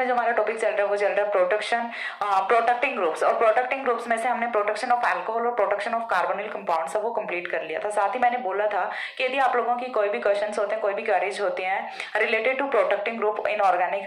में जो हमारा टॉपिक चल रहा है वो चल रहा है प्रोटेक्शन, प्रोटेक्टिंग ग्रुप्स। और प्रोटेक्टिंग ग्रुप्स में से हमने प्रोटेक्शन ऑफ अल्कोहल और प्रोटेक्शन ऑफ कार्बोनिल कंपाउंड्स वो कंप्लीट कर लिया था। साथ ही मैंने बोला था कि यदि आप लोगों की कोई भी क्वेश्चंस होते हैं, कोई भी क्वेरीज होते हैं related to protecting group in organic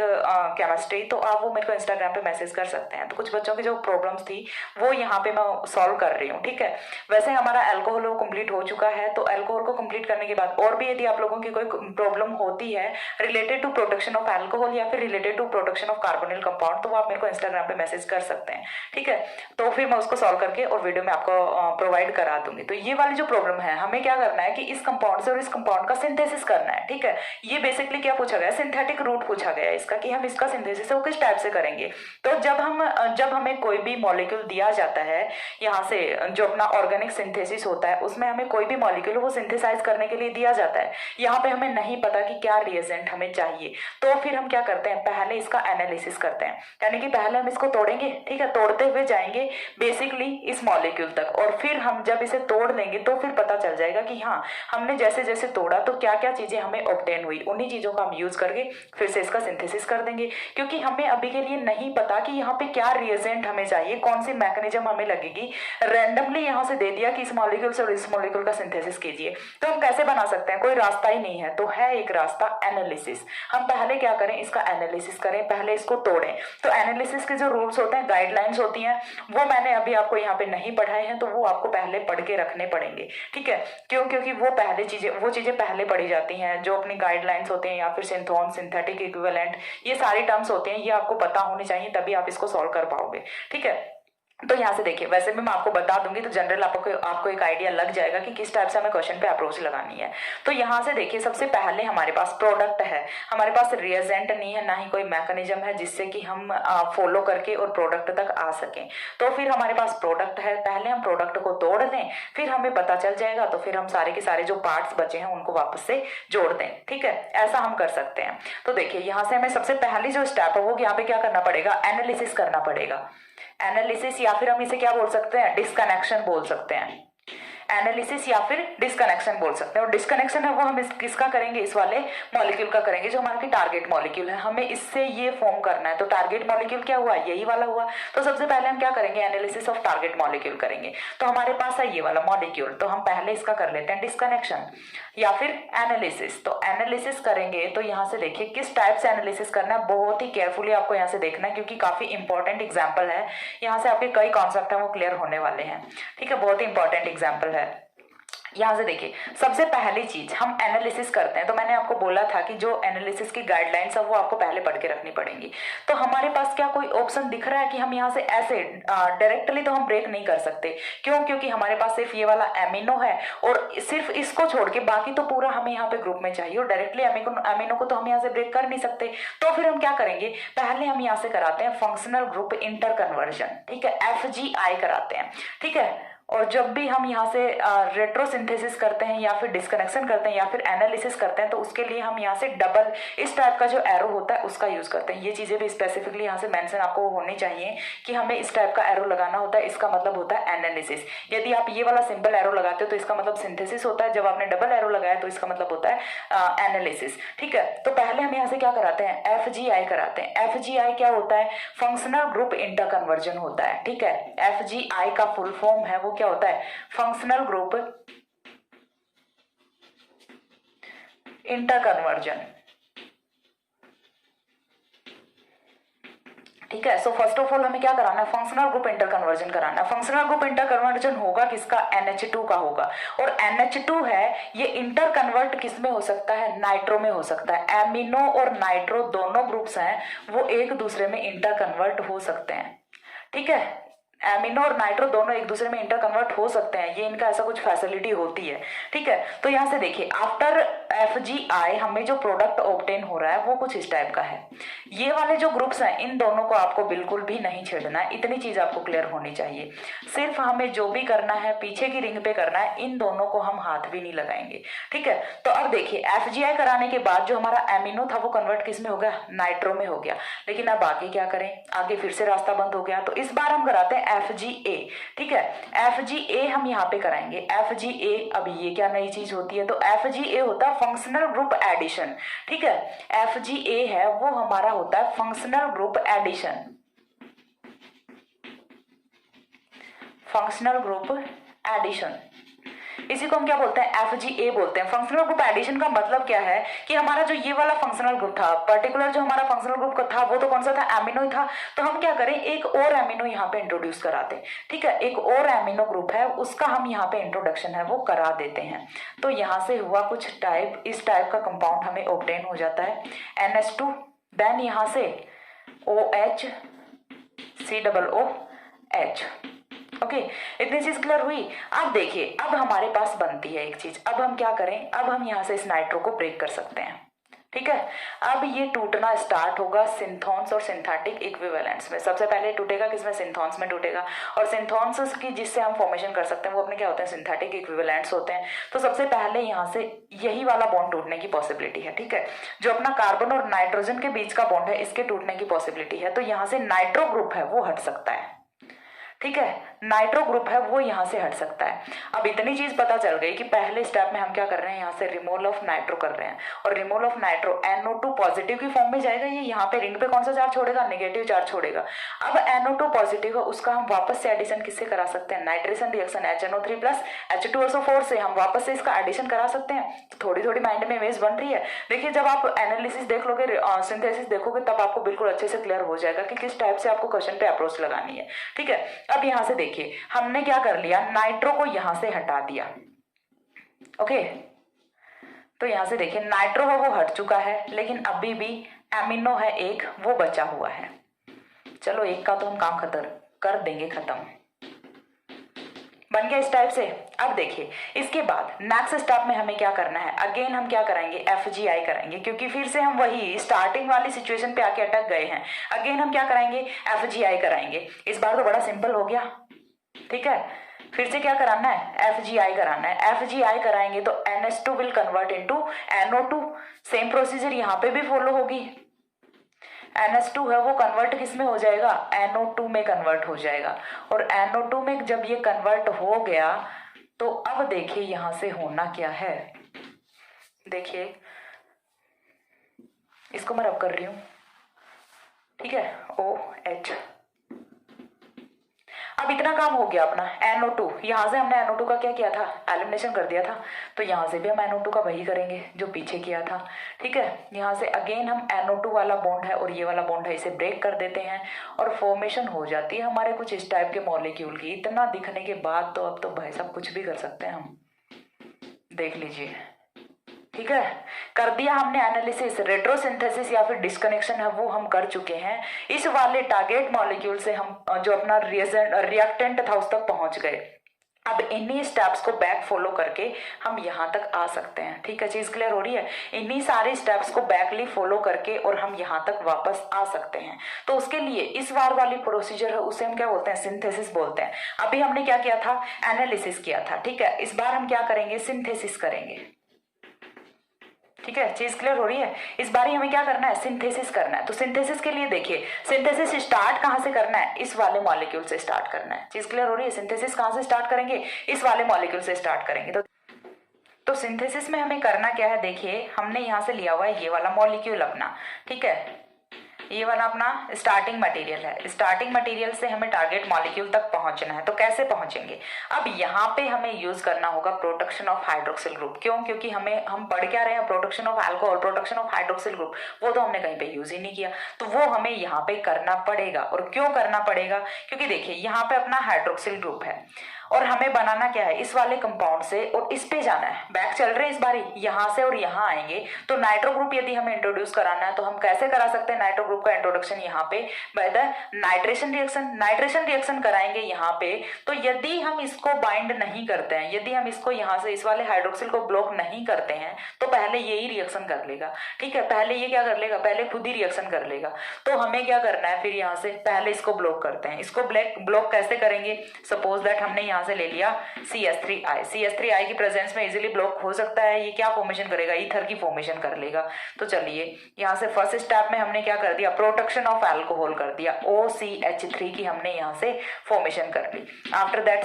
chemistry, तो आप वो मेरे को इंस्टाग्राम पे मैसेज कर सकते हैं। तो कुछ बच्चों की जो प्रॉब्लम्स थी वो यहाँ पे मैं सॉल्व कर रही हूँ, ठीक है। वैसे हमारा अल्कोहल वो कंप्लीट हो चुका है, तो अल्कोहल को कंप्लीट करने के बाद और भी यदि आप लोगों की कोई प्रॉब्लम होती है related to protection of alcohol या फिर related to protection of carbonyl compound, तो वो आप मेरे को इंस्टाग्राम पे मैसेज कर सकते हैं, ठीक है। तो फिर मैं उसको सॉल्व करके और वीडियो में आपको प्रोवाइड करा दूंगी। तो ये वाली जो प्रॉब्लम है, हमें क्या करना है कि इस कंपाउंड से और इस कंपाउंड का सिंथेसिस करना है, ठीक है। ये बेसिकली क्या पूछा गया, सिंथेटिक रूट पूछा गया है इसका, कि हम इसका सिंथेसिस है वो किस टाइप से करेंगे। तो जब हमें कोई भी मॉलिक्यूल दिया जाता है यहाँ से, जो अपना ऑर्गेनिक सिंथेसिस होता है उसमें हमें कोई भी मॉलिक्यूल वो सिंथेसाइज करने के लिए दिया जाता है, यहाँ पे हमें नहीं पता कि क्या रिएजेंट हमें चाहिए, तो फिर हम क्या करते हैं, पहले इसका एनालिसिस करते हैं। यानी कि पहले हम इसको तोड़ेंगे, ठीक है, तोड़ते हुए जाएंगे बेसिकली इस मॉलिक्यूल तक, और फिर हम जब इसे तोड़ लेंगे तो फिर पता चल जाएगा कि हाँ हमने जैसे जैसे तोड़ा तो क्या क्या चीजें हमें ऑब्टेन हुई, उन्हीं चीजों का हम यूज करके फिर से इसका सिंथेसिस कर देंगे। क्योंकि हमें अभी के लिए नहीं पता कि यहाँ पे क्या रिएजेंट हमें चाहिए, कौन सी मैकेनिज्म हमें लगेगी, रैंडमली यहाँ से दे दिया कि इस मॉलिक्यूल से और इस मॉलिक्यूल का सिंथेसिस कीजिए, तो हम कैसे बना सकते हैं, कोई रास्ता ही नहीं है। तो है एक रास्ता, एनालिसिस। हम पहले क्या करें, इसका एनालिसिस करें, पहले इसको तोड़ें। तो एनालिसिस के जो रूल्स होते हैं, गाइडलाइंस होती हैं, वो मैंने अभी आपको यहाँ पे नहीं पढ़ाए हैं, तो वो आपको पहले पढ़ के रखने पड़ेंगे, ठीक है। क्यों, क्योंकि वो चीजें पहले पढ़ी जाती हैं, जो अपनी गाइडलाइंस होते हैं या फिर सिंथोन, सिंथेटिक इक्विवेलेंट, ये सारी टर्म्स होते हैं, ये आपको पता होनी चाहिए, तभी आप इसको सॉल्व कर पाओगे, ठीक है। तो यहाँ से देखिए, वैसे भी मैं आपको बता दूंगी तो जनरल आपको एक आइडिया लग जाएगा कि किस टाइप से हमें क्वेश्चन पे अप्रोच लगानी है। तो यहाँ से देखिए, सबसे पहले हमारे पास प्रोडक्ट है, हमारे पास रिएजेंट नहीं है, ना ही कोई मैकेनिज्म है जिससे कि हम फॉलो करके और प्रोडक्ट तक आ सकें। तो फिर हमारे पास प्रोडक्ट है, पहले हम प्रोडक्ट को तोड़ दें, फिर हमें पता चल जाएगा, तो फिर हम सारे के सारे जो पार्ट्स बचे हैं उनको वापस से जोड़ दें, ठीक है। ऐसा हम कर सकते हैं। तो देखिए, यहाँ से हमें सबसे पहली जो स्टेप है वो यहाँ पे क्या करना पड़ेगा, एनालिसिस करना पड़ेगा। एनालिसिस, या फिर हम इसे क्या बोल सकते हैं, डिस्कनेक्शन बोल सकते हैं। एनालिसिस या फिर डिस्कनेक्शन बोल सकते हैं। और डिस्कनेक्शन है वो हम किसका करेंगे, इस वाले मॉलिक्यूल का करेंगे जो हमारा टारगेट मॉलिक्यूल है, हमें इससे ये फॉर्म करना है। तो टारगेट मॉलिक्यूल क्या हुआ, यही वाला हुआ। तो सबसे पहले हम क्या करेंगे, एनालिसिस ऑफ टारगेट मॉलिक्यूल करेंगे। तो हमारे पास है ये वाला मॉलिक्यूल, तो हम पहले इसका कर लेते हैं डिस्कनेक्शन या फिर एनालिसिस। तो एनालिसिस करेंगे, तो यहाँ से देखिए किस टाइप से एनालिसिस करना है, बहुत ही केयरफुली आपको यहाँ से देखना है, क्योंकि काफी इंपॉर्टेंट एग्जाम्पल है। यहाँ से आपके कई कॉन्सेप्ट है वो क्लियर होने वाले हैं, ठीक है। बहुत ही इंपॉर्टेंट एग्जाम्पल है। यहाँ से देखिए, सबसे पहली चीज हम एनालिसिस करते हैं। तो मैंने आपको बोला था कि जो एनालिसिस की गाइडलाइंस है वो आपको पहले पढ़ के रखनी पड़ेंगी। तो हमारे पास क्या कोई ऑप्शन दिख रहा है कि हम यहाँ से ऐसे डायरेक्टली तो हम ब्रेक नहीं कर सकते। क्यों, क्योंकि हमारे पास सिर्फ ये वाला एमिनो है और सिर्फ इसको छोड़ के बाकी तो पूरा हमें यहाँ पे ग्रुप में चाहिए, और डायरेक्टली एमिनो को तो हम यहाँ से ब्रेक कर नहीं सकते। तो फिर हम क्या करेंगे, पहले हम यहाँ से कराते हैं फंक्शनल ग्रुप इंटर कन्वर्जन, ठीक है, FGI कराते हैं, ठीक है। और जब भी हम यहाँ से रेट्रोसिंथेसिस करते हैं या फिर डिस्कनेक्शन करते हैं या फिर एनालिसिस करते हैं, तो उसके लिए हम यहाँ से डबल इस टाइप का जो एरो होता है उसका यूज करते हैं। ये चीजें भी स्पेसिफिकली यहाँ से मेंशन आपको होनी चाहिए कि हमें इस टाइप का एरो लगाना होता है, इसका मतलब होता है एनालिसिस। यदि आप ये वाला सिंपल एरो लगाते हो तो इसका मतलब सिंथेसिस होता है, जब आपने डबल एरो लगाया तो इसका मतलब होता है एनालिसिस, ठीक है। तो पहले हम यहाँ से क्या कराते हैं, FGI कराते हैं। FGI क्या होता है, फंक्शनल ग्रुप इंटर कन्वर्जन होता है, ठीक है। FGI का फुल फॉर्म है वो क्या होता है, फंक्शनल ग्रुप इंटर कन्वर्जन, ठीक है। सो फर्स्ट ऑफ ऑल हमें क्या कराना है, फंक्शनल ग्रुप इंटर कन्वर्जन कराना है। फंक्शनल ग्रुप इंटर कन्वर्जन होगा किसका, NH2 का होगा। और NH2 है ये इंटर कन्वर्ट किस में हो सकता है, नाइट्रो में हो सकता है। एमिनो और नाइट्रो दोनों ग्रुप्स हैं वो एक दूसरे में इंटर कन्वर्ट हो सकते हैं, ठीक है। एमिनो और नाइट्रो दोनों एक दूसरे में इंटर कन्वर्ट हो सकते हैं, ये इनका ऐसा कुछ फैसिलिटी होती है, ठीक है। तो यहाँ से देखिए, आफ्टर FGI हमें जो प्रोडक्ट ऑब्टेन हो रहा है वो कुछ इस टाइप का है। ये वाले जो ग्रुप्स हैं इन दोनों को आपको बिल्कुल भी नहीं छेड़ना है, इतनी चीज आपको क्लियर होनी चाहिए। सिर्फ हमें जो भी करना है पीछे की रिंग पे करना है, इन दोनों को हम हाथ भी नहीं लगाएंगे, ठीक है। तो अब देखिए, FGI कराने के बाद जो हमारा एमिनो था वो कन्वर्ट किस में हो गया, नाइट्रो में हो गया। लेकिन अब आगे क्या करें, आगे फिर से रास्ता बंद हो गया। तो इस बार हम कराते हैं FgA, ठीक है, FgA हम यहाँ पे कराएंगे FgA। अब ये क्या नई चीज होती है, तो FgA होता है फंक्शनल ग्रुप एडिशन, ठीक है, FgA है वो हमारा होता है functional group addition, functional group addition. इसी को हम क्या बोलते हैं, FgA बोलते हैं। फंक्शनल ग्रुप एडिशन का मतलब क्या है कि हमारा जो ये वाला फंक्शनल ग्रुप था, पर्टिकुलर जो हमारा फंक्शनल ग्रुप था वो तो कौन सा था, एमिनो ही था, तो हम क्या करें एक और एमिनो यहाँ पे इंट्रोड्यूस कराते हैं, ठीक है, एक और एमिनो ग्रुप है उसका हम यहाँ पे इंट्रोडक्शन है वो करा देते हैं। तो यहाँ से हुआ कुछ टाइप, इस टाइप का कंपाउंड हमें ऑब्टेन हो जाता है NH2, देन यहाँ से OH COOH। ओके, इतनी चीज क्लियर हुई। अब देखिए अब हमारे पास बनती है एक चीज, अब हम क्या करें, अब हम यहाँ से इस नाइट्रो को ब्रेक कर सकते हैं, ठीक है। अब ये टूटना स्टार्ट होगा सिंथॉन्स और सिंथेटिक इक्विवेलेंट्स में। सबसे पहले टूटेगा किसमें, सिंथॉन्स में टूटेगा, और सिंथॉन्स की जिससे हम फॉर्मेशन कर सकते हैं वो अपने क्या होते हैं, सिंथेटिक इक्विवेलेंट्स होते हैं। तो सबसे पहले यहाँ से यही वाला बॉन्ड टूटने की पॉसिबिलिटी है, ठीक है, जो अपना कार्बन और नाइट्रोजन के बीच का बॉन्ड है इसके टूटने की पॉसिबिलिटी है। तो यहाँ से नाइट्रो ग्रुप है वो हट सकता है, ठीक है, नाइट्रो ग्रुप है वो यहाँ से हट सकता है। अब इतनी चीज पता चल गई कि पहले स्टेप में हम क्या कर रहे हैं, यहाँ से रिमूवल ऑफ नाइट्रो कर रहे हैं, और removal of nitro NO2 positive की फॉर्म में जाएगा, ये यहाँ पे रिंग पे कौन सा चार्ज छोड़ेगा, नेगेटिव चार्ज छोड़ेगा। अब NO2 पॉजिटिव है उसका हम वापस से एडिशन किससे करा सकते हैं, nitration reaction HNO3 plus H2SO4 से हम वापस से इसका एडिशन करा सकते हैं। तो थोड़ी थोड़ी माइंड में इमेज बन रही है। देखिए जब आप एनालिसिस देख लोगे, सिंथेसिस देखोगे, तब आपको बिल्कुल अच्छे से क्लियर हो जाएगा कि किस टाइप से आपको क्वेश्चन पे अप्रोच लगानी है, ठीक है। अब यहाँ से देखिए हमने क्या कर लिया, नाइट्रो को यहां से हटा दिया, ओके। तो यहां से देखिए नाइट्रो है वो हट चुका है, लेकिन अभी भी एमिनो है एक वो बचा हुआ है। चलो एक का तो हम काम खत्म कर देंगे, खत्म बन गया इस टाइप से। अब देखिए इसके बाद नेक्स्ट स्टेप में हमें क्या करना है, अगेन हम क्या कराएंगे, FgI कराएंगे, क्योंकि फिर से हम वही स्टार्टिंग वाली सिचुएशन पे आके अटक गए हैं। अगेन हम क्या कराएंगे, FgI कराएंगे। इस बार तो बड़ा सिंपल हो गया, ठीक है। फिर से क्या कराना है, FgI कराना है। FgI कराएंगे तो NH2 will convert into NO2, same procedure यहाँ पे भी फॉलो होगी। NH2 है वो कन्वर्ट किस में हो जाएगा, NO2 में कन्वर्ट हो जाएगा, और NO2 में जब ये कन्वर्ट हो गया तो अब देखिए यहां से होना क्या है, देखिए इसको मैं रब कर रही हूं, ठीक है, OH। अब इतना काम हो गया अपना, NO2 यहां से हमने NO2 का क्या किया था, एलिमिनेशन कर दिया था, तो यहां से भी हम NO2 का वही करेंगे जो पीछे किया था, ठीक है। यहां से अगेन हम NO2 वाला बॉन्ड है और ये वाला बॉन्ड है, इसे ब्रेक कर देते हैं और फॉर्मेशन हो जाती है हमारे कुछ इस टाइप के मॉलिक्यूल की। इतना दिखने के बाद तो अब तो भाई साहब कुछ भी कर सकते हैं हम, देख लीजिए, ठीक है। कर दिया हमने एनालिसिस, रेट्रोसिंथेसिस या फिर डिस्कनेक्शन है वो हम कर चुके हैं। इस वाले टारगेट मॉलिक्यूल से हम जो अपना रिएक्टेंट था उस तक पहुंच गए। अब इन्हीं स्टेप्स को बैक फॉलो करके हम यहाँ तक आ सकते हैं, ठीक है, चीज क्लियर हो रही है। इन्हीं सारे स्टेप्स को बैकली फॉलो करके और हम यहाँ तक वापस आ सकते हैं। तो उसके लिए इस बार वाली प्रोसीजर है उसे हम क्या बोलते हैं, सिंथेसिस बोलते हैं। अभी हमने क्या किया था, एनालिसिस किया था, ठीक है। इस बार हम क्या करेंगे, सिंथेसिस करेंगे, ठीक है, चीज क्लियर हो रही है। इस बार हमें क्या करना है, सिंथेसिस करना है। तो सिंथेसिस के लिए देखिए, सिंथेसिस स्टार्ट कहां से करना है, इस वाले मॉलिक्यूल से स्टार्ट करना है। चीज क्लियर हो रही है, सिंथेसिस कहां से स्टार्ट करेंगे, इस वाले मॉलिक्यूल से स्टार्ट करेंगे। तो सिंथेसिस में हमें करना क्या है, देखिए हमने यहां से लिया हुआ है ये वाला मॉलिक्यूल अपना, ठीक है, ये वाला अपना स्टार्टिंग मटेरियल है। स्टार्टिंग मटेरियल से हमें टारगेट मॉलिक्यूल तक पहुंचना है। तो कैसे पहुंचेंगे, अब यहाँ पे हमें यूज करना होगा प्रोटेक्शन ऑफ हाइड्रोक्सिल ग्रुप। क्यों, क्योंकि हम पढ़ क्या रहे हैं, protection of alcohol, protection of hydroxyl group, वो तो हमने कहीं पे यूज ही नहीं किया, तो वो हमें यहाँ पे करना पड़ेगा। और क्यों करना पड़ेगा, क्योंकि देखिए यहाँ पे अपना हाइड्रोक्सिल ग्रुप है और हमें बनाना क्या है, इस वाले कंपाउंड से और इस पे जाना है। बैक चल रहे हैं इस बारी, यहाँ से और यहाँ आएंगे। तो नाइट्रो ग्रुप यदि हमें इंट्रोड्यूस कराना है तो हम कैसे करा सकते हैं नाइट्रो ग्रुप का इंट्रोडक्शन, यहाँ पे by the nitration reaction. Nitration reaction कराएंगे यहाँ पे। तो यदि हम इसको बाइंड नहीं करते हैं, यदि हम इसको यहाँ से इस वाले हाइड्रोक्सिल को ब्लॉक नहीं करते हैं, तो पहले यही रिएक्शन कर लेगा, ठीक है। पहले ये क्या कर लेगा, पहले खुद ही रिएक्शन कर लेगा। तो हमें क्या करना है, फिर यहाँ से पहले इसको ब्लॉक करते हैं। इसको ब्लॉक कैसे करेंगे, सपोज दैट हमने यहाँ से ले लिया CH3I। CH3I की प्रेजेंस में इजीली ब्लॉक हो सकता है, ये क्या फॉर्मेशन करेगा, ईथर की फॉर्मेशन कर लेगा। तो चलिए यहाँ से फर्स्ट स्टेप में हमने क्या कर दिया, प्रोटेक्शन ऑफ अल्कोहल कर दिया, OCH3 की हमने यहाँ से फॉर्मेशन कर ली। After that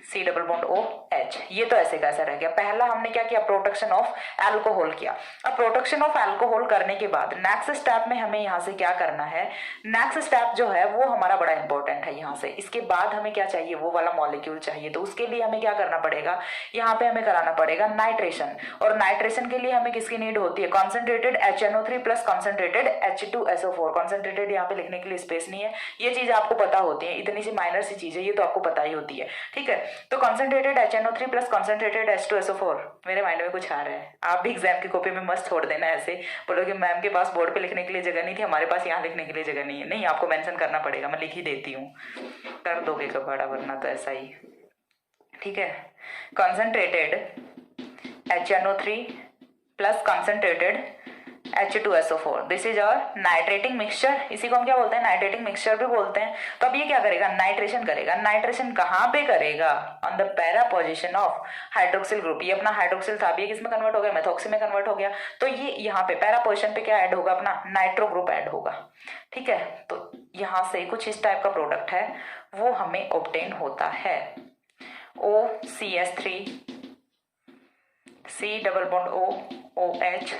C double bond OH, ये तो ऐसे कैसा रह गया। पहला हमने क्या किया, प्रोटेक्शन ऑफ अल्कोहल किया। अब प्रोटेक्शन ऑफ अल्कोहल करने के बाद नेक्स्ट स्टेप में हमें यहाँ से क्या करना है, नेक्स्ट स्टेप जो है वो हमारा बड़ा इंपॉर्टेंट है। यहाँ से इसके बाद हमें क्या चाहिए, वो वाला मॉलिक्यूल चाहिए। तो उसके लिए हमें क्या करना पड़ेगा, यहाँ पे हमें कराना पड़ेगा नाइट्रेशन। और नाइट्रेशन के लिए हमें किसकी नीड होती है, concentrated HNO3 plus concentrated H2SO4। Concentrated यहाँ पे लिखने के लिए स्पेस नहीं है, ये चीज आपको पता होती है, इतनी सी माइनर सी चीज है, ये तो आपको पता ही होती है, ठीक है। तो concentrated HNO3 plus concentrated H2SO4, मेरे माइंड में कुछ आ रहा है, आप भी एग्जाम की कॉपी में मस्त छोड़ देना ऐसे, बोलोगे मैम के पास बोर्ड पे लिखने के लिए जगह नहीं थी, हमारे पास यहाँ लिखने के लिए जगह नहीं है। नहीं, आपको मेंशन करना पड़ेगा, मैं लिख ही देती हूँ, कर दोगे कबाड़ा, वरना तो ऐसा ही, ठीक है। Concentrated HNO3 plus concentrated H2SO4, this is और नाइट्रेटिंग मिक्सचर, इसी को हम क्या बोलते हैं, नाइट्रेटिंग मिक्सचर भी बोलते हैं। तो अब ये क्या करेगा, नाइट्रेशन करेगा। नाइट्रेशन कहाँ पे करेगा, on the para position of hydroxyl group. ये अपना हाइड्रोक्सिल था, ये किसमें कन्वर्ट हो गया, मेथॉक्सी में कन्वर्ट हो गया। तो ये यहाँ पे पैरा पोजिशन पे क्या ऐड होगा, अपना नाइट्रो ग्रुप ऐड होगा, ठीक है। तो यहाँ से कुछ इस टाइप का प्रोडक्ट है वो हमें ऑब्टेन होता है, OCH3 C double bond OH,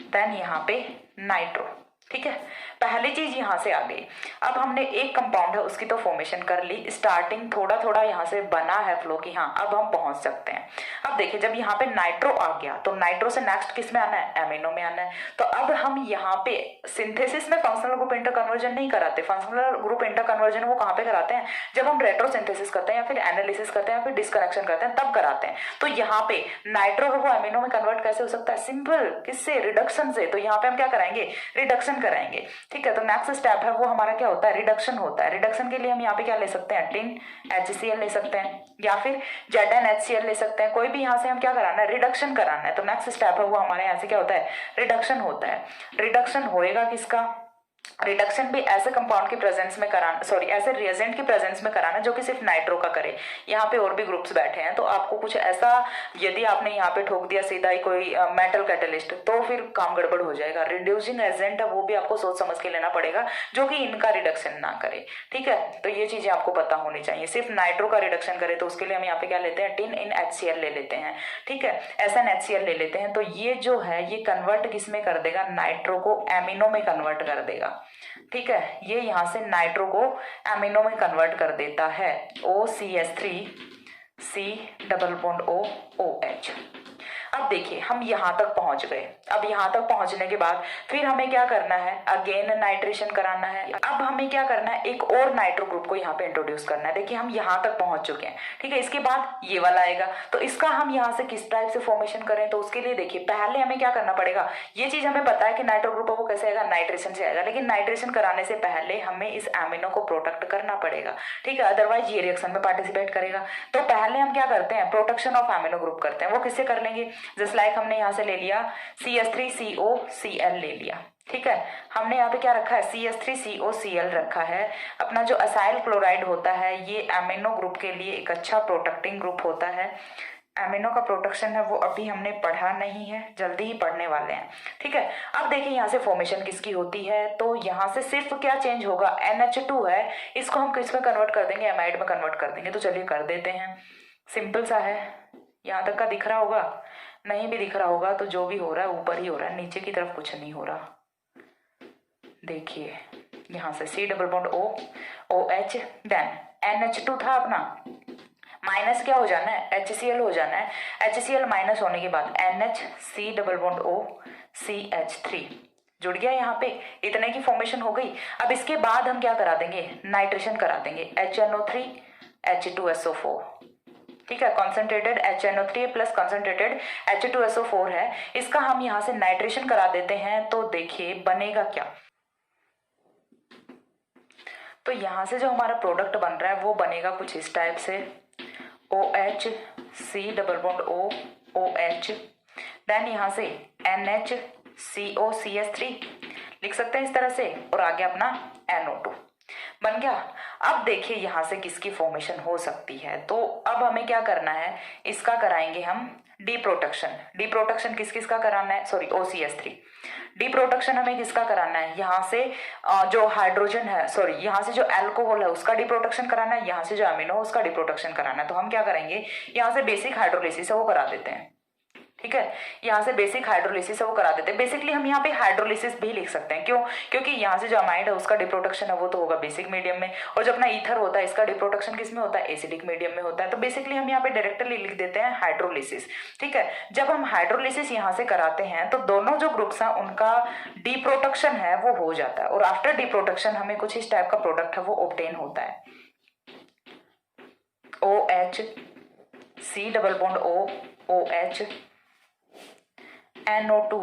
then यहाँ पे नाइट्रो, ठीक है। पहली चीज यहाँ से आ गई। अब हमने एक कंपाउंड है उसकी तो फॉर्मेशन कर ली, स्टार्टिंग थोड़ा थोड़ा यहाँ से बना है फ्लो की, हाँ अब हम पहुंच सकते हैं। अब देखिए जब यहाँ पे नाइट्रो आ गया तो नाइट्रो से नेक्स्ट किस में आना है, एमिनो में आना है। तो अब हम यहाँ पे सिंथेसिस में फंक्शनल ग्रुप इंटर कन्वर्जन नहीं कराते, फंक्शनल ग्रुप इंटर कन्वर्जन वो कहाँ पे कराते हैं, जब हम रेट्रोसिंथेसिस करते हैं या फिर एनालिसिस करते हैं या फिर डिस्कनेक्शन करते हैं तब कराते हैं। तो यहाँ पे नाइट्रो है वो एमिनो में कन्वर्ट कैसे हो सकता है, सिंपल, किससे, रिडक्शन से। तो यहाँ पे हम क्या कराएंगे, रिडक्शन कराएंगे, ठीक है। तो नेक्स्ट स्टेप है वो हमारा क्या होता है, रिडक्शन होता है। रिडक्शन के लिए हम यहाँ पे क्या ले सकते हैं, टिन HCl ले सकते हैं या फिर ZnHCl ले सकते हैं, कोई भी यहाँ से हम क्या कराना है, रिडक्शन कराना है। तो नेक्स्ट स्टेप है वो हमारे यहाँ से क्या होता है, रिडक्शन होता है। रिडक्शन होएगा किसका, रिडक्शन भी ऐसे कंपाउंड की प्रेजेंस में कराना, सॉरी ऐसे रिएजेंट की प्रेजेंस में कराना जो कि सिर्फ नाइट्रो का करे। यहाँ पे और भी ग्रुप्स बैठे हैं तो आपको कुछ ऐसा, यदि आपने यहाँ पे ठोक दिया सीधा ही कोई मेटल कैटलिस्ट तो फिर काम गड़बड़ हो जाएगा। रिड्यूसिंग एजेंट है वो भी आपको सोच समझ के लेना पड़ेगा जो कि इनका रिडक्शन ना करे, ठीक है। तो ये चीजें आपको पता होनी चाहिए। सिर्फ नाइट्रो का रिडक्शन करे तो उसके लिए हम यहाँ पे क्या लेते हैं, टिन इन HCl ले लेते हैं, ठीक है, SnHCl ले लेते हैं। तो ये जो है ये कन्वर्ट किस में कर देगा, नाइट्रो को एमिनो में कन्वर्ट कर देगा, ठीक है। ये यहां से नाइट्रो को एमिनो में कन्वर्ट कर देता है, OCH3 C double bond OH। अब देखिए हम यहां तक पहुंच गए। अब यहां तक पहुंचने के बाद फिर हमें क्या करना है, अगेन नाइट्रेशन कराना है। अब हमें क्या करना है, एक और नाइट्रो ग्रुप को यहाँ पे इंट्रोड्यूस करना है। देखिए हम यहाँ तक पहुंच चुके हैं, ठीक है। इसके बाद ये वाला आएगा तो इसका हम यहाँ से किस टाइप से फॉर्मेशन करें, तो उसके लिए देखिए पहले हमें क्या करना पड़ेगा, ये चीज हमें पता है कि नाइट्रो ग्रुप वो कैसे आएगा, नाइट्रेशन से आएगा। लेकिन नाइट्रेशन कराने से पहले हमें इस एमिनो को प्रोटेक्ट करना पड़ेगा, ठीक है, अदरवाइज ये रिएक्शन में पार्टिसिपेट करेगा। तो पहले हम क्या करते हैं, प्रोटेक्शन ऑफ एमिनो ग्रुप करते हैं। वो किससे कर लेंगे, जस्ट लाइक हमने यहाँ से ले लिया CH3COCl ले लिया, ठीक है। हमने यहाँ पे क्या रखा है, CH3COCl रखा है। अपना जो असाइल क्लोराइड होता है ये एमिनो ग्रुप के लिए एक अच्छा प्रोटेक्टिंग ग्रुप होता है। एमिनो का प्रोटेक्शन है वो अभी हमने पढ़ा नहीं है, जल्दी ही पढ़ने वाले हैं, ठीक है। अब देखिए यहाँ से फॉर्मेशन किसकी होती है, तो यहाँ से सिर्फ क्या चेंज होगा, NH2 है, इसको हम किस में कन्वर्ट कर देंगे, एमाइड में कन्वर्ट कर देंगे। तो चलिए कर देते हैं, सिंपल सा है। यहाँ तक का दिख रहा होगा, नहीं भी दिख रहा होगा तो जो भी हो रहा है ऊपर ही हो रहा है, नीचे की तरफ कुछ नहीं हो रहा। देखिए यहाँ से C double bond OH, then NH2 था अपना, माइनस क्या हो जाना है, HCl हो जाना है। HCl माइनस होने के बाद NH C double bond OCH3 जुड़ गया, यहाँ पे इतने की फॉर्मेशन हो गई। अब इसके बाद हम क्या करा देंगे, नाइट्रेशन करा देंगे, HNO3 H2SO4, ठीक है। Concentrated HNO3 plus concentrated H2SO4 है, इसका हम यहाँ से नाइट्रेशन करा देते हैं। तो देखिए बनेगा क्या, तो यहाँ से जो हमारा प्रोडक्ट बन रहा है वो बनेगा कुछ इस टाइप से, OH C double bond OH, then यहाँ से NHCOCH3 लिख सकते हैं इस तरह से, और आगे अपना NO2 बन गया। अब देखिए यहाँ से किसकी फॉर्मेशन हो सकती है। तो अब हमें क्या करना है, इसका कराएंगे हम डी प्रोटेक्शन। डी प्रोटेक्शन किस किस का कराना है, सॉरी OCH3। डी प्रोटेक्शन हमें किसका कराना है, यहाँ से जो हाइड्रोजन है, सॉरी यहाँ से जो अल्कोहल है उसका डी प्रोटेक्शन कराना है, यहाँ से जो अमीनो है उसका डी प्रोटेक्शन कराना है। तो हम क्या करेंगे, यहाँ से बेसिक हाइड्रोलिसिस है वो करा देते हैं। ठीक है, यहाँ से बेसिक हाइड्रोलिसिस है वो करा देते हैं। बेसिकली हम यहाँ पे हाइड्रोलिसिस भी लिख सकते हैं, क्यों, क्योंकि यहाँ से जो अमाइड है उसका डिप्रोटेक्शन है वो तो होगा बेसिक मीडियम में, और जो अपना ईथर होता है इसका डिप्रोटेक्शन किस में होता है, एसिडिक मीडियम में होता है। तो बेसिकली हम यहाँ पे डायरेक्टली लिख देते हैं हाइड्रोलिसिस। ठीक है, जब हम हाइड्रोलिसिस यहाँ से कराते हैं तो दोनों जो ग्रुप्स हैं उनका डिप्रोटेक्शन है वो हो जाता है, और आफ्टर डिप्रोटेक्शन हमें कुछ इस टाइप का प्रोडक्ट है वो ऑब्टेन होता है। OH C double bond O OH NO2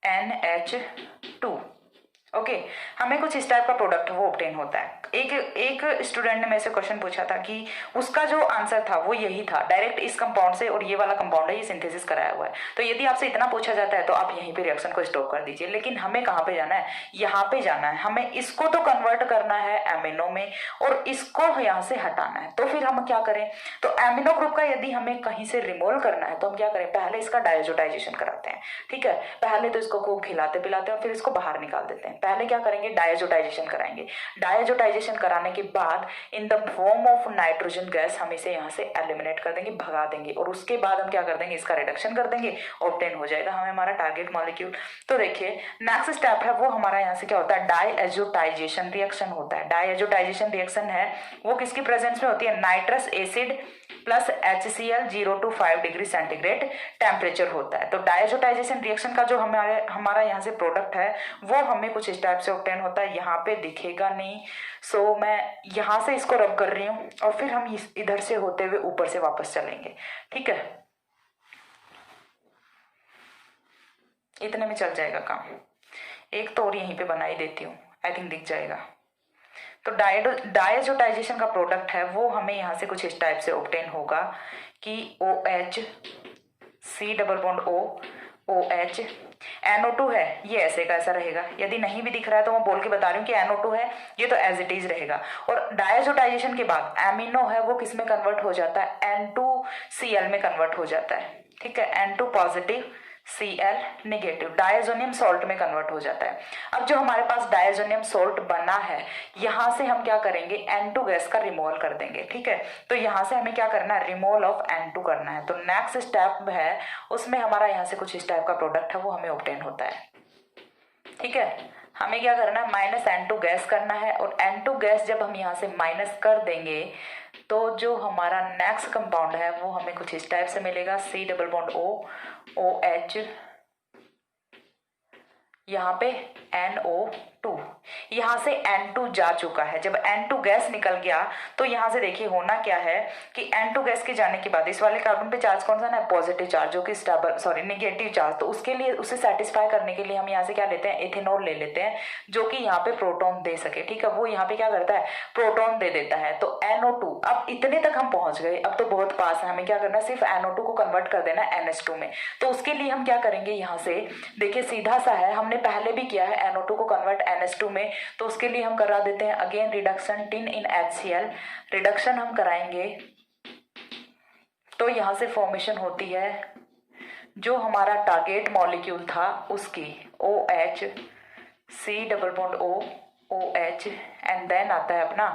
NH2। Okay, हमें कुछ इस टाइप का प्रोडक्ट वो ऑब्टेन होता है। एक स्टूडेंट ने मेरे से क्वेश्चन पूछा था कि उसका जो आंसर था वो यही था, डायरेक्ट इस कंपाउंड से, और ये वाला कंपाउंड है ये सिंथेसिस कराया हुआ है। तो यदि आपसे इतना पूछा जाता है तो आप यहीं पे रिएक्शन को स्टॉप कर दीजिए। लेकिन हमें कहाँ पे जाना है, यहाँ पे जाना है। हमें इसको तो कन्वर्ट करना है एमिनो में और इसको यहाँ से हटाना है। तो फिर हम क्या करें, तो एमिनो ग्रुप का यदि हमें कहीं से रिमूव करना है तो हम क्या करें, पहले इसका डायजोटाइजेशन कराते हैं। ठीक है, पहले तो इसको खूब खिलाते पिलाते हैं और फिर इसको बाहर निकाल देते हैं। पहले क्या करेंगे, डायजोटाइजेशन कराएंगे। डायजोटाइजेशन कराने के बाद in the form of nitrogen gas हम इसे यहाँ से एलिमिनेट कर देंगे, भगा देंगे, और उसके बाद हम क्या कर देंगे, इसका रिडक्शन कर देंगे, ऑब्टेन हो जाएगा हमें हमारा टारगेट मॉलिक्यूल। तो देखिए नेक्स्ट स्टेप है वो हमारा यहाँ से क्या होता है, डायएजोटाइजेशन रिएक्शन होता है। डायएजोटाइजेशन रिएक्शन है वो किसकी प्रेजेंस में होती है, nitrous acid plus HCl 0 to 5 degree centigrade temperature होता है। तो डायजोटाइजेशन रिएक्शन का जो हमारा यहाँ से प्रोडक्ट है वो हमें कुछ इस टाइप से ऑब्टेन होता है। यहाँ पे दिखेगा नहीं, सो मैं यहाँ से इसको रब कर रही हूँ और फिर हम इधर से होते हुए ऊपर से वापस चलेंगे। ठीक है, इतने में चल जाएगा काम। एक तो और यहीं पे बना ही देती हूँ, आई थिंक दिख जाएगा। तो डायजोटाइजेशन का प्रोडक्ट है वो हमें यहाँ से कुछ इस टाइप से ऑब्टेन होगा कि OH C double bond O OH NO2 है, ये ऐसे का ऐसा रहेगा। यदि नहीं भी दिख रहा है तो मैं बोल के बता रही हूँ कि NO2 है, ये तो एज इट इज रहेगा। और डायजोटाइजेशन के बाद एमिनो है वो किस में कन्वर्ट हो जाता है, N2Cl में कन्वर्ट हो जाता है। ठीक है, N2 positive Cl negative diazonium salt में कन्वर्ट हो जाता है। अब जो हमारे पास डायजोनियम सॉल्ट बना है यहाँ से हम क्या करेंगे, N2 गैस का रिमूवल कर देंगे। ठीक है, तो यहाँ से हमें क्या करना है, रिमूवल ऑफ N2 करना है। तो नेक्स्ट स्टेप है उसमें हमारा यहाँ से कुछ इस टाइप का प्रोडक्ट है वो हमें ऑब्टेन होता है। ठीक है, हमें क्या करना है, माइनस N2 गैस करना है, और N2 गैस जब हम यहाँ से माइनस कर देंगे तो जो हमारा नेक्स्ट कंपाउंड है वो हमें कुछ इस टाइप से मिलेगा, C double bond O OH, यहाँ पे NO2, यहाँ से N2 जा चुका है। जब N2 गैस निकल गया तो यहाँ से देखिए होना क्या है कि N2 गैस के जाने के बाद इस वाले कार्बन पे चार्ज कौन सा ना, पॉजिटिव चार्ज, जो कि नेगेटिव चार्ज। तो उसके लिए उसे सेटिस्फाई करने के लिए हम यहाँ से क्या लेते हैं, इथेनॉल ले लेते हैं, जो कि यहाँ पे प्रोटॉन दे सके। ठीक है, वो यहाँ पे क्या करता है, प्रोटॉन दे देता है। तो NO2, अब इतने तक हम पहुंच गए, अब तो बहुत पास है। हमें क्या करना है, सिर्फ NO2 को कन्वर्ट कर देना है NH2 में। तो उसके लिए हम क्या करेंगे, यहाँ से देखिए सीधा सा है, हमने पहले भी किया है NO2 को कन्वर्ट NH2 में। तो उसके लिए हम करा देते हैं अगेन रिडक्शन, टिन इन HCl रिडक्शन हम कराएंगे। तो यहाँ से फॉर्मेशन होती है जो हमारा टारगेट मॉलिक्यूल था उसकी, OH C double bond O OH and then आता है अपना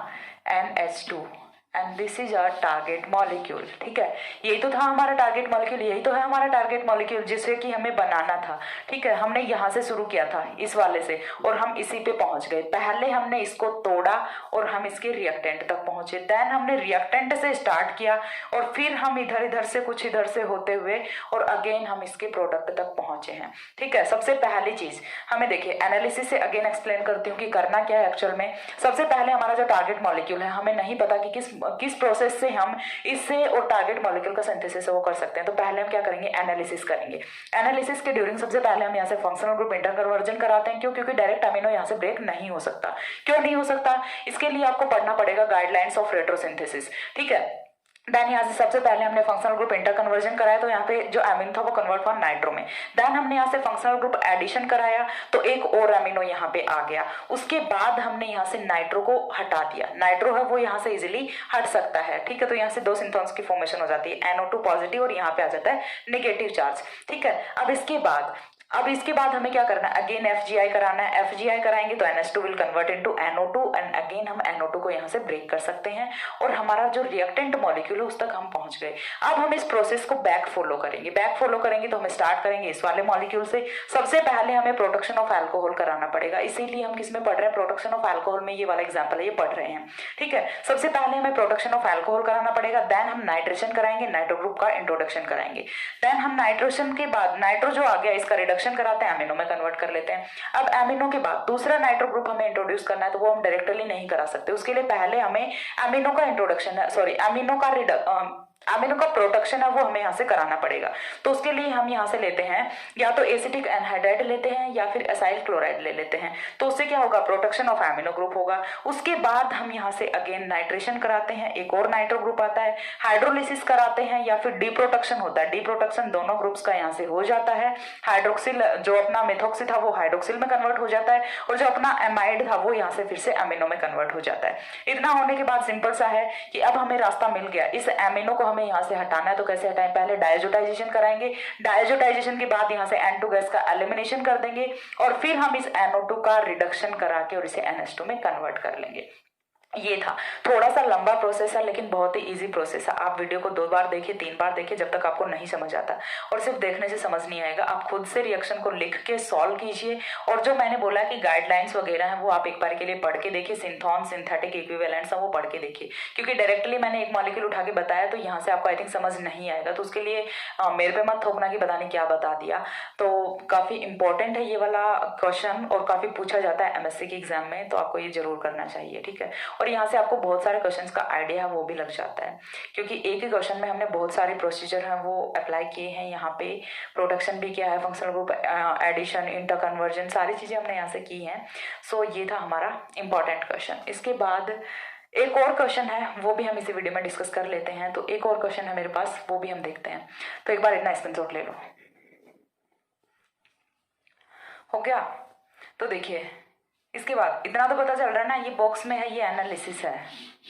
NH2 and this is our target molecule. ठीक है, यही तो था हमारा टारगेट मॉलिक्यूल, यही तो है हमारा टारगेट मॉलिक्यूल जिसे कि हमें बनाना था। ठीक है, हमने यहाँ से शुरू किया था इस वाले से और हम इसी पे पहुंच गए। पहले हमने इसको तोड़ा और हम इसके रिएक्टेंट तक पहुंचे, देन हमने रिएक्टेंट से स्टार्ट किया और फिर हम इधर इधर से कुछ इधर से होते हुए और अगेन हम इसके प्रोडक्ट तक पहुंचे हैं। ठीक है, सबसे पहली चीज हमें देखिए एनालिसिस से अगेन एक्सप्लेन करती हूँ कि करना क्या है एक्चुअल में। सबसे पहले हमारा जो टारगेट मॉलिक्यूल है, हमें नहीं पता कि किस प्रोसेस से हम इससे और टारगेट मॉलिक्यूल का सिंथेसिस वो कर सकते हैं। तो पहले हम क्या करेंगे, एनालिसिस करेंगे। एनालिसिस के ड्यूरिंग सबसे पहले हम यहाँ से फंक्शनल ग्रुप इंटर कन्वर्जन कराते हैं। क्यों? क्योंकि डायरेक्ट अमीनो यहाँ से ब्रेक नहीं हो सकता। क्यों नहीं हो सकता? इसके लिए आपको पढ़ना पड़ेगा गाइडलाइंस ऑफ रेट्रोसिंथेसिस। ठीक है, देन यहाँ से सबसे पहले हमने फंक्शनल ग्रुप इंटर कन्वर्जन कराया, तो यहाँ पे जो एमिनो था वो कन्वर्ट हुआ नाइट्रो में। देन हमने यहाँ से फंक्शनल ग्रुप एडिशन कराया, तो एक और एमिनो यहाँ पे आ गया। उसके बाद हमने यहाँ से नाइट्रो को हटा दिया, नाइट्रो है वो यहाँ से इजिली हट सकता है, ठीक है। तो यहाँ से 2 सिंथॉन्स की फॉर्मेशन हो जाती है, NO2 पॉजिटिव और यहाँ पे आ जाता है नेगेटिव चार्ज, ठीक है। अब इसके बाद हमें क्या करना है, अगेन FGI कराना है। FGI कराएंगे तो NH2 will convert into NO2 and again हम NO2 को यहाँ से ब्रेक कर सकते हैं और हमारा जो रिएक्टेंट मॉलिक्यूल है उस तक हम पहुंच गए। अब हम इस प्रोसेस को बैक फॉलो करेंगे तो हम स्टार्ट करेंगे इस वाले मॉलिक्यूल से। सबसे पहले हमें प्रोडक्शन ऑफ अल्कोहल कराना पड़ेगा, इसीलिए हम किस में पढ़ रहे हैं, प्रोडक्शन ऑफ अल्कोहल में। ये वाला एग्जाम्पल है, ये पढ़ रहे हैं, ठीक है। सबसे पहले हमें प्रोडक्शन ऑफ अल्कोहल कराना पड़ेगा, देन हम नाइट्रेशन कराएंगे, नाइट्रो ग्रुप का इंट्रोडक्शन कराएंगे। देन हम नाइट्रेशन के बाद नाइट्रो जो आ गया इसका रिडक्शन कराते हैं, एमिनो में कन्वर्ट कर लेते हैं। अब एमिनो के बाद दूसरा नाइट्रो ग्रुप हमें इंट्रोड्यूस करना है, तो वो हम डायरेक्टली नहीं करा सकते, उसके लिए पहले हमें एमिनो का इंट्रोडक्शन है, सॉरी एमिनो का प्रोडक्शन है वो हमें यहाँ से कराना पड़ेगा। तो उसके लिए हम यहाँ से लेते हैं या तो एसिटिक एनहाइड्राइड लेते हैं या फिर एसाइल क्लोराइड ले लेते हैं। तो उससे क्या होगा, प्रोडक्शन ऑफ एमिनो ग्रुप होगा। उसके बाद हम यहाँ से अगेन नाइट्रेशन कराते हैं, एक और नाइट्रो ग्रुप आता है, हाइड्रोलिसिस कराते हैं या फिर डीप्रोडक्शन होता है। डीप्रोडक्शन दोनों ग्रुप्स का यहाँ से हो जाता है, हाइड्रोक्सिल जो अपना मेथोक्सी था वो हाइड्रोक्सिल में कन्वर्ट हो जाता है और जो अपना एमाइड था वो यहाँ से फिर से एमिनो में कन्वर्ट हो जाता है। इतना होने के बाद सिंपल सा है कि अब हमें रास्ता मिल गया, इस एमिनो को हमें यहाँ से हटाना है। तो कैसे हटाएं, पहले डायजोटाइजेशन कराएंगे, डायजोटाइजेशन के बाद यहाँ से N2 गैस का एलिमिनेशन कर देंगे और फिर हम इस NO2 का रिडक्शन करा के और इसे NH2 में कन्वर्ट कर लेंगे। ये था थोड़ा सा लंबा प्रोसेस है लेकिन बहुत ही इजी प्रोसेस है। आप वीडियो को 2 बार देखिए, 3 बार देखिए, जब तक आपको नहीं समझ आता, और सिर्फ देखने से समझ नहीं आएगा, आप खुद से रिएक्शन को लिख के सॉल्व कीजिए। और जो मैंने बोला कि गाइडलाइंस वगैरह हैं वो आप एक बार के लिए पढ़ के देखिए, सिंथॉन सिंथेटिक इक्विवेलेंट्स हैं वो पढ़ के देखिए, क्योंकि डायरेक्टली मैंने एक मॉलिक्यूल उठा के बताया तो यहाँ से आपको आई थिंक समझ नहीं आएगा। तो उसके लिए मेरे पे मत थोपना कि पता नहीं क्या बता दिया। तो काफ़ी इंपॉर्टेंट है ये वाला क्वेश्चन और काफ़ी पूछा जाता है MSc के एग्जाम में, तो आपको ये जरूर करना चाहिए, ठीक है। और यहाँ से आपको बहुत सारे क्वेश्चंस का आइडिया है वो भी लग जाता है, क्योंकि एक ही क्वेश्चन में हमने बहुत सारे प्रोसीजर हैं वो अप्लाई किए हैं। यहाँ पे प्रोडक्शन भी किया है, functional group addition, inter conversion, सारी चीज़ें हमने यहाँ से की हैं। सो ये था हमारा इंपॉर्टेंट क्वेश्चन। इसके बाद एक और क्वेश्चन है वो भी हम इसी वीडियो में डिस्कस कर लेते हैं। तो एक और क्वेश्चन है मेरे पास, वो भी हम देखते हैं। तो एक बार इतना स्क्रीनशॉट ले लो, हो गया। तो देखिए इसके बाद इतना तो पता चल रहा है ना, ये बॉक्स में है, ये एनालिसिस है,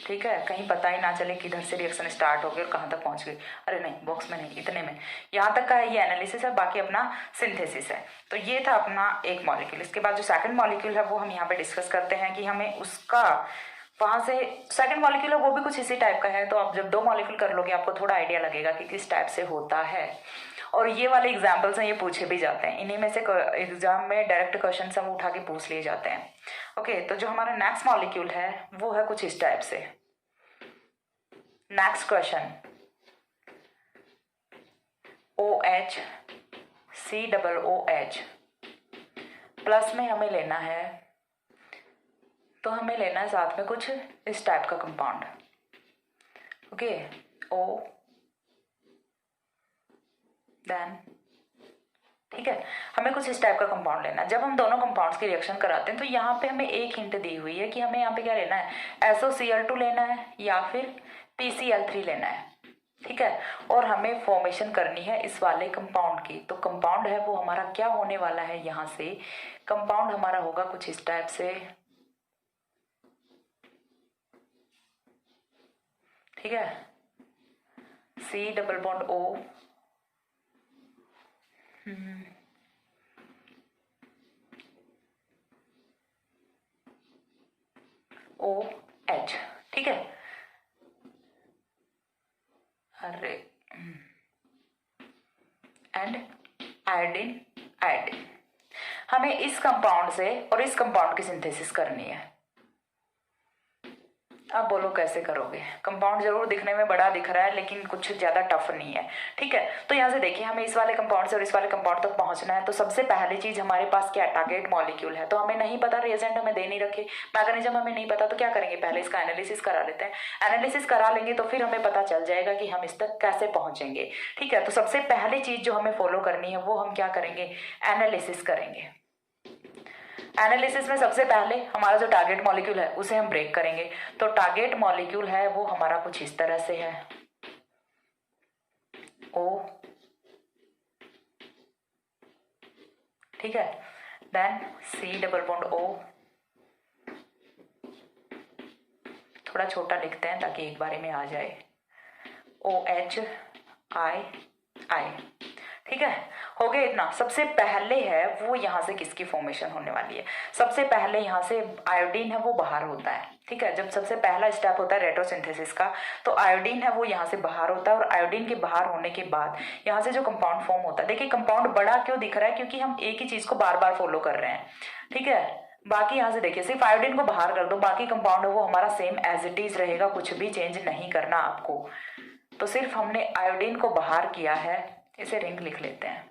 ठीक है। कहीं पता ही ना चले किधर से रिएक्शन स्टार्ट हो गई और कहाँ तक पहुँच गई। अरे नहीं, बॉक्स में नहीं, इतने में यहाँ तक का है, ये एनालिसिस है, बाकी अपना सिंथेसिस है। तो ये था अपना एक मॉलिक्यूल। इसके बाद जो सेकंड मॉलिक्यूल है वो हम यहाँ पे डिस्कस करते हैं कि हमें उसका वहाँ से सेकंड मॉलिक्यूल है वो भी कुछ इसी टाइप का है। तो आप जब 2 मॉलिक्यूल कर लोगे आपको थोड़ा आइडिया लगेगा कि किस टाइप से होता है। और ये वाले एग्जाम्पल्स हैं, ये पूछे भी जाते हैं, इन्हीं में से एग्जाम में डायरेक्ट क्वेश्चन हम उठा के पूछ लिए जाते हैं। ओके, तो जो हमारा नेक्स्ट मॉलिक्यूल है वो है कुछ इस टाइप से। Next question, OH COOH plus में हमें लेना है, तो हमें लेना है साथ में कुछ इस टाइप का कंपाउंड। ओके, O देन, ठीक है, हमें कुछ इस टाइप का कंपाउंड लेना है। जब हम दोनों कंपाउंड्स की रिएक्शन कराते हैं तो यहाँ पे हमें एक हिंट दी हुई है कि हमें यहाँ पे क्या लेना है, SOCl2 लेना है या फिर PCl3 लेना है, ठीक है। और हमें फॉर्मेशन करनी है इस वाले कंपाउंड की। तो कंपाउंड है वो हमारा क्या होने वाला है, यहाँ से कंपाउंड हमारा होगा कुछ इस टाइप से, ठीक है। C double bond O OH, ठीक है। अरे एंड आयोडीन, हमें इस कंपाउंड से और इस कंपाउंड की सिंथेसिस करनी है। अब बोलो कैसे करोगे। कंपाउंड जरूर दिखने में बड़ा दिख रहा है लेकिन कुछ ज्यादा टफ नहीं है, ठीक है। तो यहाँ से देखिए हमें इस वाले कंपाउंड से और इस वाले कंपाउंड तक पहुंचना है। तो सबसे पहली चीज हमारे पास क्या, टारगेट मॉलिक्यूल है। तो हमें नहीं पता, रिएजेंट हमें दे नहीं रखे, मैकेनिज्म हमें नहीं पता, तो क्या करेंगे, पहले इसका एनालिसिस करा लेते हैं। एनालिसिस करा लेंगे तो फिर हमें पता चल जाएगा कि हम इस तक कैसे पहुंचेंगे, ठीक है। तो सबसे पहली चीज जो हमें फॉलो करनी है वो हम क्या करेंगे, एनालिसिस करेंगे। एनालिसिस में सबसे पहले हमारा जो टारगेट मॉलिक्यूल है उसे हम ब्रेक करेंगे। तो टारगेट मॉलिक्यूल है वो हमारा कुछ इस तरह से है, O, ठीक है, then C double bond O, थोड़ा छोटा लिखते हैं ताकि एक बारी में आ जाए, OH I, ठीक है, हो गया इतना। सबसे पहले है वो यहाँ से किसकी फॉर्मेशन होने वाली है, सबसे पहले यहाँ से आयोडीन है वो बाहर होता है, ठीक है। जब सबसे पहला स्टेप होता है रेट्रोसिंथेसिस का, तो आयोडीन है वो यहाँ से बाहर होता है, और आयोडीन के बाहर होने के बाद यहाँ से जो कंपाउंड फॉर्म होता है, देखिए कंपाउंड बड़ा क्यों दिख रहा है, क्योंकि हम एक ही चीज को बार बार फॉलो कर रहे हैं, ठीक है। बाकी यहाँ से देखिए सिर्फ आयोडीन को बाहर कर दो, बाकी कंपाउंड है वो हमारा सेम एज इट इज रहेगा, कुछ भी चेंज नहीं करना आपको। तो सिर्फ हमने आयोडीन को बाहर किया है, इसे रिंग लिख लेते हैं,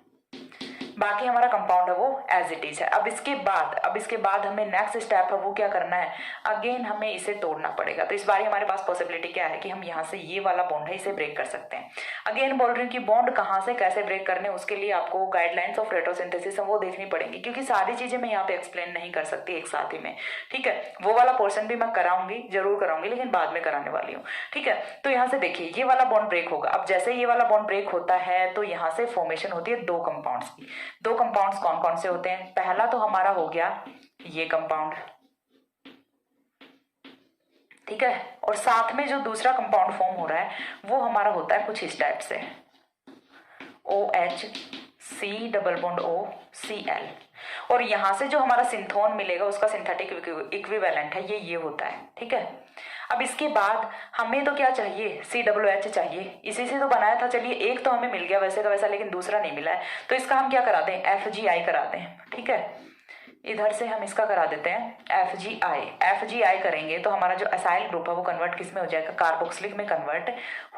बाकी हमारा कंपाउंड है वो एज इट इज है। अब इसके बाद हमें नेक्स्ट स्टेप है वो क्या करना है, अगेन हमें इसे तोड़ना पड़ेगा। तो इस बार हमारे पास पॉसिबिलिटी क्या है कि हम यहाँ से ये वाला बॉन्ड है इसे ब्रेक कर सकते हैं। अगेन बोल रही हूँ कि बॉन्ड कहाँ से कैसे ब्रेक करने, उसके लिए आपको गाइडलाइंस ऑफ रेट्रोसिंथेसिस वो देखनी पड़ेगी, क्योंकि सारी चीजें मैं यहाँ पे एक्सप्लेन नहीं कर सकती एक साथ ही में, ठीक है। वो वाला पोर्शन भी मैं कराऊंगी, जरूर कराऊंगी, लेकिन बाद में कराने वाली हूँ, ठीक है। तो यहाँ से देखिए ये वाला बॉन्ड ब्रेक होगा। अब जैसे ये वाला बॉन्ड ब्रेक होता है तो यहाँ से फॉर्मेशन होती है दो कंपाउंड्स की। दो कंपाउंड्स कौन कौन से होते हैं, पहला तो हमारा हो गया ये कंपाउंड, ठीक है, और साथ में जो दूसरा कंपाउंड फॉर्म हो रहा है वो हमारा होता है कुछ इस टाइप से, OH C double bond O Cl, और यहां से जो हमारा सिंथोन मिलेगा उसका सिंथेटिक इक्विवेलेंट है ये होता है, ठीक है। अब इसके बाद हमें तो क्या चाहिए, COOH चाहिए, इसी से तो बनाया था। चलिए एक तो हमें मिल गया वैसे का वैसा, लेकिन दूसरा नहीं मिला है, तो इसका हम क्या करा दें, FgI करा दें, ठीक है। इधर से हम इसका करा देते हैं FgI करेंगे तो हमारा जो असाइल ग्रुप है वो कन्वर्ट किस में हो जाएगा, कार्बोक्सिलिक में कन्वर्ट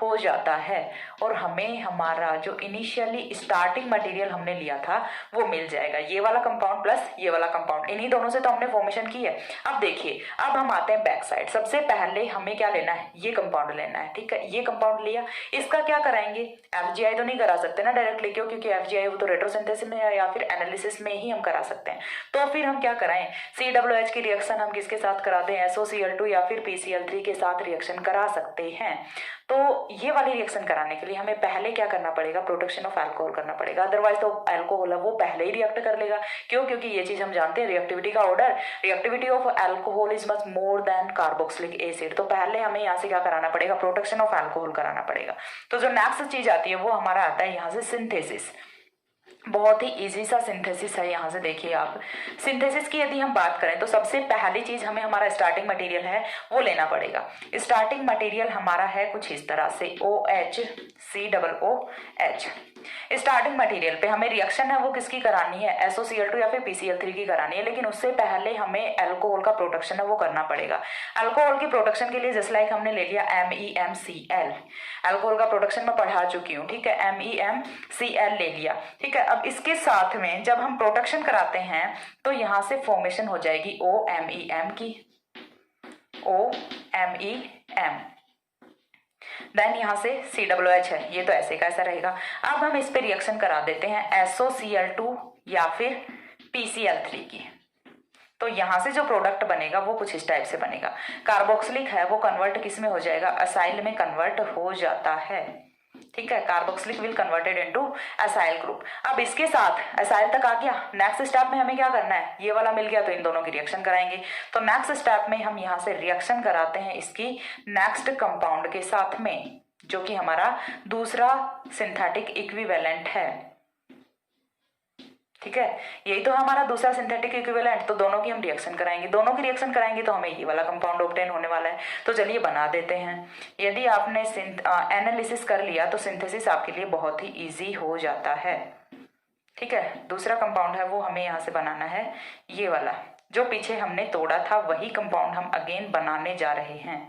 हो जाता है, और हमें हमारा जो इनिशियली स्टार्टिंग मटेरियल हमने लिया था वो मिल जाएगा, ये वाला कंपाउंड प्लस ये वाला कंपाउंड, इन्हीं दोनों से तो हमने फॉर्मेशन की है। अब देखिए अब हम आते हैं बैक साइड। सबसे पहले हमें क्या लेना है, ये कंपाउंड लेना है, ठीक है। ये कंपाउंड लिया, इसका क्या कराएंगे, FgI तो नहीं करा सकते ना डायरेक्टली, क्योंकि FgI वो तो रेट्रोसिंथेसिस में या फिर एनालिसिस में ही हम करा सकते हैं। तो फिर हम क्या कराएं, COOH की रिएक्शन हम किसके साथ कराते हैं, SOCl2 या फिर PCl3 के साथ रिएक्शन करा सकते हैं। तो ये वाली रिएक्शन कराने के लिए हमें पहले क्या करना पड़ेगा, प्रोडक्शन ऑफ अल्कोहल करना पड़ेगा, अदरवाइज तो अल्कोहल है वो पहले ही रिएक्ट कर लेगा। क्यों, क्योंकि ये चीज हम जानते हैं रिएक्टिविटी का order, reactivity of alcohol is much more than carboxylic acid. तो पहले हमें यहाँ से क्या कराना पड़ेगा, प्रोडक्शन ऑफ अल्कोहल कराना पड़ेगा। तो जो नेक्स्ट चीज आती है वो हमारा आता है यहाँ से सिंथेसिस। बहुत ही इजी सा सिंथेसिस है। यहाँ से देखिए आप, सिंथेसिस की यदि हम बात करें तो सबसे पहली चीज हमें हमारा स्टार्टिंग मटेरियल है वो लेना पड़ेगा। स्टार्टिंग मटेरियल हमारा है कुछ इस तरह से OH COOH। स्टार्टिंग मटेरियल पे हमें रिएक्शन है वो किसकी करानी है, SOCl2 या फिर PCl3 की करानी है, लेकिन उससे पहले हमें अल्कोहल का प्रोडक्शन है वो करना पड़ेगा। अल्कोहल की प्रोडक्शन के लिए जस्ट लाइक हमने ले लिया MEmCl, अल्कोहल का प्रोडक्शन मैं पढ़ा चुकी हूँ, ठीक है। MEmCl ले लिया, ठीक है। अब इसके साथ में जब हम प्रोडक्शन कराते हैं तो यहाँ से फॉर्मेशन हो जाएगी OMEm की, OMEm, देन यहाँ से COOH है, ये तो ऐसे का ऐसा रहेगा। अब हम इस पे रिएक्शन करा देते हैं SOCl2 या फिर PCl3 की। तो यहाँ से जो प्रोडक्ट बनेगा वो कुछ इस टाइप से बनेगा। कार्बोक्सिलिक है वो कन्वर्ट किस में हो जाएगा, असाइल में कन्वर्ट हो जाता है, ठीक है। Carboxylic will converted into acyl group. अब इसके साथ असाइल तक आ गया, नेक्स्ट स्टेप में हमें क्या करना है, ये वाला मिल गया तो इन दोनों की रिएक्शन कराएंगे। तो नेक्स्ट स्टेप में हम यहाँ से रिएक्शन कराते हैं इसकी नेक्स्ट कंपाउंड के साथ में, जो कि हमारा दूसरा सिंथेटिक इक्विवेलेंट है, ठीक है। यही तो हमारा दूसरा सिंथेटिक इक्विवेलेंट। तो दोनों की हम रिएक्शन कराएंगे, दोनों की रिएक्शन कराएंगे तो हमें ये वाला कंपाउंड ऑब्टेन होने वाला है। तो चलिए बना देते हैं। यदि आपने एनालिसिस कर लिया तो सिंथेसिस आपके लिए बहुत ही इजी हो जाता है, ठीक है। दूसरा कंपाउंड है वो हमें यहाँ से बनाना है, ये वाला जो पीछे हमने तोड़ा था वही कंपाउंड हम अगेन बनाने जा रहे हैं,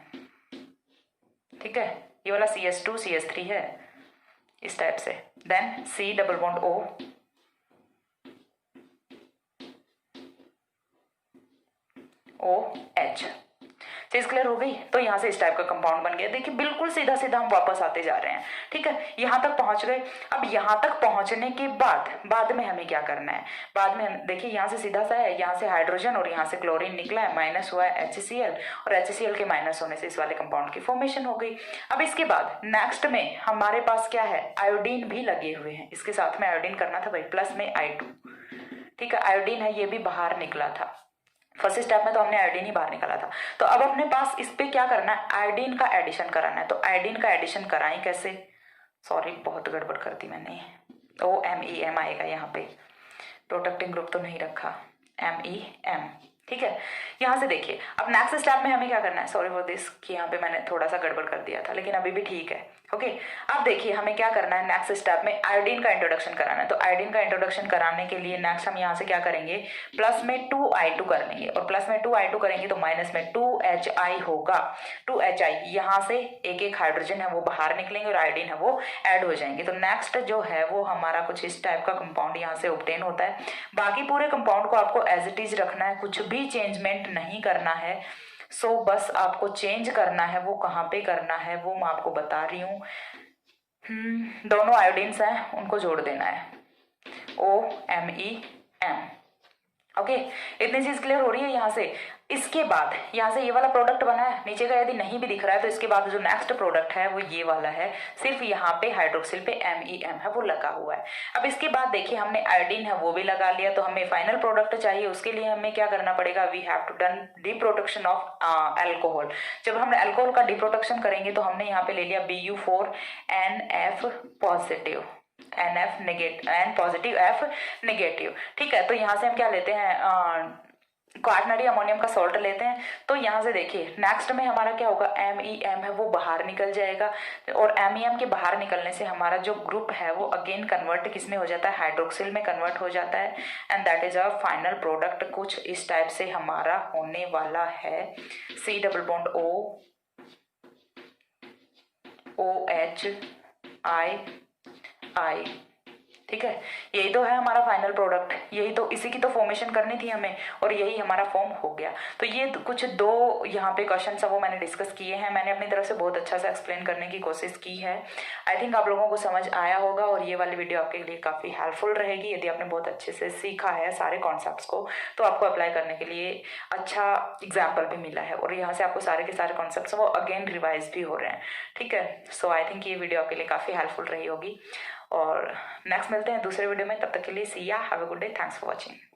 ठीक है। ये वाला CH2 CH3 है इस टाइप से, then C double bond O OH। चीज क्लियर हो गई। तो यहाँ से इस टाइप का कंपाउंड बन गया। देखिए बिल्कुल सीधा सीधा हम वापस आते जा रहे हैं, ठीक है, यहाँ तक पहुंच गए। अब यहाँ तक पहुंचने के बाद में हमें क्या करना है, बाद में देखिए यहाँ से सीधा सा है, यहाँ से हाइड्रोजन और यहाँ से क्लोरीन निकला है, माइनस हुआ है HCl, और HCl के माइनस होने से इस वाले कंपाउंड की फॉर्मेशन हो गई। अब इसके बाद नेक्स्ट में हमारे पास क्या है, आयोडीन भी लगे हुए हैं, इसके साथ में आयोडीन करना था भाई, प्लस में I2, ठीक है, आयोडीन है, ये भी बाहर निकला था। फर्स्ट स्टेप में तो हमने आयोडीन ही बाहर निकाला था। तो अब अपने पास इस पे क्या करना है, आयोडीन का एडिशन कराना है। तो आयोडीन का एडिशन कराएं कैसे, सॉरी बहुत गड़बड़ कर दी मैंने, OMEM आएगा यहाँ पे, प्रोटेक्टिंग ग्रुप तो नहीं रखा, MEM, ठीक है। यहाँ से देखिए अब नेक्स्ट स्टेप में हमें क्या करना है, सॉरी फॉर दिस कि यहाँ पे मैंने थोड़ा सा गड़बड़ कर दिया था, लेकिन अभी भी ठीक है, ओके। अब देखिए हमें क्या करना है, नेक्स्ट स्टेप में आयोडीन का इंट्रोडक्शन कराना है। तो आयोडीन का इंट्रोडक्शन कराने के लिए नेक्स्ट हम यहाँ से क्या करेंगे, प्लस में 2I2 कर लेंगे, और प्लस में 2I2 करेंगे तो माइनस में 2HI होगा। 2HI यहाँ से एक एक हाइड्रोजन है वो बाहर निकलेंगे और आयोडीन है वो ऐड हो जाएंगे। तो नेक्स्ट जो है वो हमारा कुछ इस टाइप का कंपाउंड यहाँ से ऑब्टेन होता है। बाकी पूरे कंपाउंड को आपको एज इट इज रखना है, कुछ भी चेंजमेंट नहीं करना है। सो बस आपको चेंज करना है, वो कहाँ पे करना है वो मैं आपको बता रही हूँ। दोनों आयोडीन्स हैं उनको जोड़ देना है, OMEM, ओके। इतनी चीज क्लियर हो रही है यहाँ से। इसके बाद यहाँ से ये वाला प्रोडक्ट बना है, नीचे का यदि नहीं भी दिख रहा है तो इसके बाद जो नेक्स्ट प्रोडक्ट है वो ये वाला है, सिर्फ यहाँ पे हाइड्रोक्सिल पे MEM है वो लगा हुआ है। अब इसके बाद देखिए हमने आयोडीन है वो भी लगा लिया, तो हमें फाइनल प्रोडक्ट चाहिए, उसके लिए हमें क्या करना पड़ेगा, we have to done deprotection of alcohol. जब हम एल्कोहल का डिप्रोटेक्शन करेंगे तो हमने यहाँ पे ले लिया BU4NF positive, NF negative, N positive F negative, ठीक है। तो यहाँ से हम क्या लेते हैं, क्वार्टनरी अमोनियम का सॉल्ट लेते हैं। तो यहाँ से देखिए नेक्स्ट में हमारा क्या होगा, MEM है वो बाहर निकल जाएगा, और MEM के बाहर निकलने से हमारा जो ग्रुप है वो अगेन कन्वर्ट किस में हो जाता है, हाइड्रोक्सिल में कन्वर्ट हो जाता है, and that is our final product. कुछ इस टाइप से हमारा होने वाला है, C डबल बॉन्ड OHI, ठीक है। यही तो है हमारा फाइनल प्रोडक्ट, यही तो, इसी की तो फॉर्मेशन करनी थी हमें, और यही हमारा फॉर्म हो गया। तो ये कुछ दो यहाँ पे क्वेश्चन है वो मैंने डिस्कस किए हैं, मैंने अपनी तरफ से बहुत अच्छा से एक्सप्लेन करने की कोशिश की है। आई थिंक आप लोगों को समझ आया होगा, और ये वाली वीडियो आपके लिए काफ़ी हेल्पफुल रहेगी। यदि आपने बहुत अच्छे से सीखा है सारे कॉन्सेप्ट्स को, तो आपको अप्लाई करने के लिए अच्छा एग्जाम्पल भी मिला है, और यहाँ से आपको सारे के सारे कॉन्सेप्ट्स वो अगेन रिवाइज भी हो रहे हैं, ठीक है। सो आई थिंक ये वीडियो आपके लिए काफ़ी हेल्पफुल रही होगी, और नेक्स्ट मिलते हैं दूसरे वीडियो में। तब तक के लिए सी या, have a good day, thanks for watching.